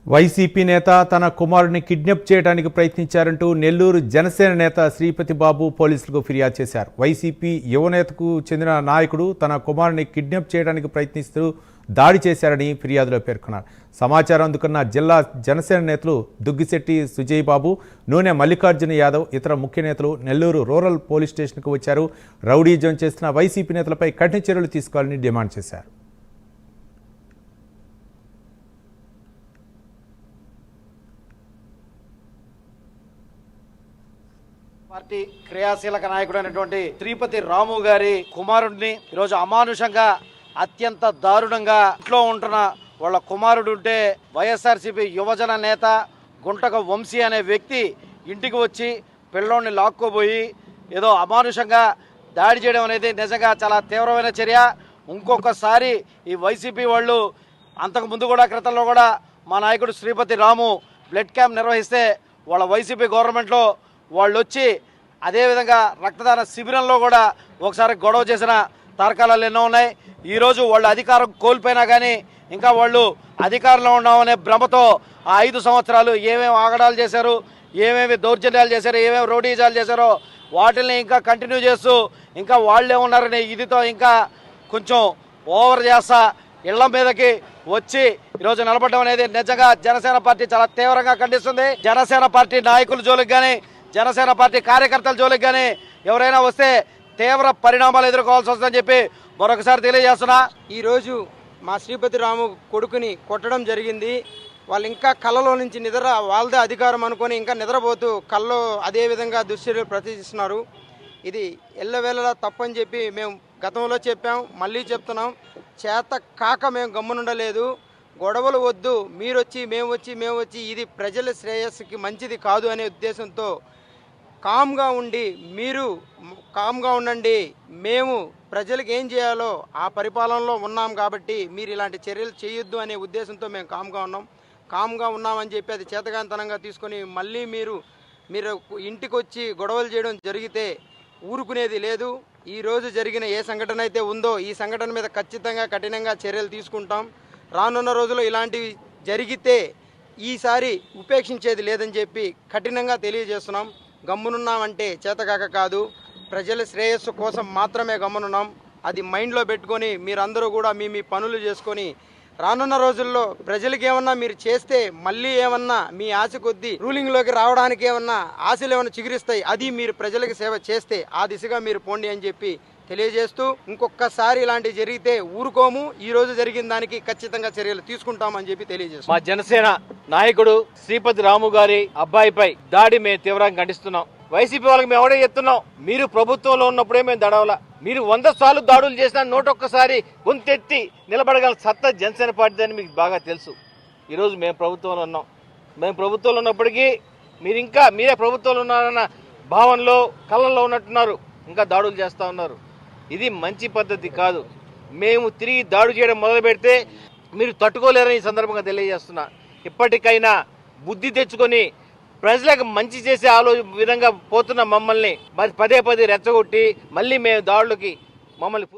YCP నేత తన కుమారుడిని కిడ్నాప్ చేయడానికి ప్రయత్నించారంటూ నెల్లూరు జనసేన నేత శ్రీపతి బాబు పోలీసులకు ఫిర్యాదు చేశారు. వైసీపీ యువనేతకు చెందిన నాయకుడు తన కుమారుడిని కిడ్నాప్ చేయడానికి ప్రయత్నిస్తూ దాడి చేశారని ఫిర్యాదులో పేర్కొన్నారు. సమాచారం అందుకున్న జిల్లా జనసేన నేతలు దుగ్గిశెట్టి సుజయ్ బాబు, నూనె మల్లికార్జున యాదవ్, ఇతర ముఖ్య నేతలు నెల్లూరు రూరల్ పోలీస్ స్టేషన్కు వచ్చారు. రౌడీజం చేస్తున్న వైసీపీ నేతలపై కఠిన చర్యలు తీసుకోవాలని డిమాండ్ చేశారు. పార్టీ క్రియాశీలక నాయకుడైనటువంటి శ్రీపతి రాము గారి కుమారుడిని ఈరోజు అమానుషంగా అత్యంత దారుణంగా ఇంట్లో ఉంటున్న వాళ్ళ కుమారుడు ఉంటే వైఎస్ఆర్సీపీ యువజన నేత గుంటక వంశీ అనే వ్యక్తి ఇంటికి వచ్చి పిల్లోడిని లాక్కోబోయి ఏదో అమానుషంగా దాడి చేయడం అనేది నిజంగా చాలా తీవ్రమైన చర్య. ఇంకొకసారి ఈ వైసీపీ వాళ్ళు అంతకుముందు కూడా క్రితంలో కూడా మా నాయకుడు శ్రీపతి రాము బ్లడ్ క్యాంప్ నిర్వహిస్తే వాళ్ళ వైసీపీ గవర్నమెంట్లో వాళ్ళు వచ్చి అదేవిధంగా రక్తదాన శిబిరంలో కూడా ఒకసారి గొడవ చేసిన తార్కాలు ఎన్నో ఉన్నాయి. ఈరోజు వాళ్ళు అధికారం కోల్పోయినా కానీ ఇంకా వాళ్ళు అధికారంలో ఉన్నామనే భ్రమతో ఆ 5 సంవత్సరాలు ఏమేమి ఆగడాలు చేశారు, ఏమేమి దౌర్జన్యాలు చేశారు, ఏమేమి రౌడీజాలు చేశారో వాటిని ఇంకా కంటిన్యూ చేస్తూ ఇంకా వాళ్ళే ఉన్నారనే ఇదితో ఇంకా కొంచెం ఓవర్ చేస్తా ఇళ్ల మీదకి వచ్చి ఈరోజు నిలబడడం అనేది నిజంగా జనసేన పార్టీ చాలా తీవ్రంగా ఖండిస్తుంది. జనసేన పార్టీ నాయకుల జోలికి కానీ జనసేన పార్టీ కార్యకర్తల జోలికి కానీ ఎవరైనా వస్తే తీవ్ర పరిణామాలు ఎదుర్కోవాల్సి వస్తుందని చెప్పి మరొకసారి తెలియజేస్తున్నా. ఈరోజు మా శ్రీపతి రాము కొడుకుని కొట్టడం జరిగింది. వాళ్ళు ఇంకా కళ్ళలో నుంచి నిద్ర వాళ్ళదే అధికారం అనుకొని ఇంకా నిద్రపోతూ కళ్ళలో అదే విధంగా దుశ్చర్యలు ప్రదర్శిస్తున్నారు. ఇది ఎల్లవేళలా తప్పని చెప్పి మేము గతంలో చెప్పాం, మళ్ళీ చెప్తున్నాం. చేత కాక మేము గమ్మునుండలేదు. గొడవలు వద్దు, మీరొచ్చి మేము వచ్చి ఇది ప్రజల శ్రేయస్సుకి మంచిది కాదు అనే ఉద్దేశంతో కామ్గా ఉండి మీరు కామ్గా ఉండండి, మేము ప్రజలకు ఏం చేయాలో ఆ పరిపాలనలో ఉన్నాం కాబట్టి మీరు ఇలాంటి చర్యలు చేయొద్దు అనే ఉద్దేశంతో మేము కామ్గా ఉన్నామని చెప్పి అది చేతగాంతనంగా తీసుకొని మళ్ళీ మీరు ఇంటికి వచ్చి గొడవలు చేయడం జరిగితే ఊరుకునేది లేదు. ఈరోజు జరిగిన ఏ సంఘటన అయితే ఉందో ఈ సంఘటన మీద ఖచ్చితంగా కఠినంగా చర్యలు తీసుకుంటాం. రానున్న రోజుల్లో ఇలాంటివి జరిగితే ఈసారి ఉపేక్షించేది లేదని చెప్పి కఠినంగా తెలియజేస్తున్నాం. గమ్మునున్నామంటే చేతకాక కాదు, ప్రజల శ్రేయస్సు కోసం మాత్రమే గమ్మునున్నాం. అది మైండ్లో పెట్టుకొని మీరందరూ కూడా మీ పనులు చేసుకొని రానున్న రోజుల్లో ప్రజలకు ఏమన్నా మీరు చేస్తే మళ్ళీ ఏమన్నా మీ ఆశ కొద్దీ రూలింగ్లోకి రావడానికి ఏమన్నా ఆశలు ఏమన్నా చిగురిస్తాయి. అది మీరు ప్రజలకు సేవ చేస్తే ఆ దిశగా మీరు పోండి అని చెప్పి తెలియజేస్తూ ఇంకొకసారి ఇలాంటివి జరిగితే ఊరుకోము. ఈ రోజు జరిగిన దానికి ఖచ్చితంగా చర్యలు తీసుకుంటామని చెప్పి తెలియజేస్తాం. మా జనసేన నాయకుడు శ్రీపతి రాము గారి అబ్బాయిపై దాడి మేము తీవ్రంగా ఖండిస్తున్నాం. వైసీపీ వాళ్ళకి మేము ఎవడే చెప్తున్నాం, మీరు ప్రభుత్వంలో ఉన్నప్పుడే మేము దడవల, మీరు 100 సార్లు దాడులు చేసినా 101సారి గొంతెత్తి నిలబడగల సత్తా జనసేన పార్టీ అని మీకు బాగా తెలుసు. ఈరోజు మేము ప్రభుత్వంలో ఉన్నాం. మేము ప్రభుత్వంలో ఉన్నప్పటికీ మీరే ప్రభుత్వంలో ఉన్నారన్న భావనలో కళ్ళల్లో ఉన్నట్టున్నారు, ఇంకా దాడులు చేస్తూ ఉన్నారు. ఇది మంచి పద్ధతి కాదు. మేము తిరిగి దాడి చేయడం మొదలు పెడితే మీరు తట్టుకోలేరని ఈ సందర్భంగా తెలియజేస్తున్నా. ఇప్పటికైనా బుద్ధి తెచ్చుకొని ప్రజలకు మంచి చేసే విధంగా పోతున్న మమ్మల్ని పదే రెచ్చగొట్టి మళ్ళీ మేము దాడులకి మమ్మల్ని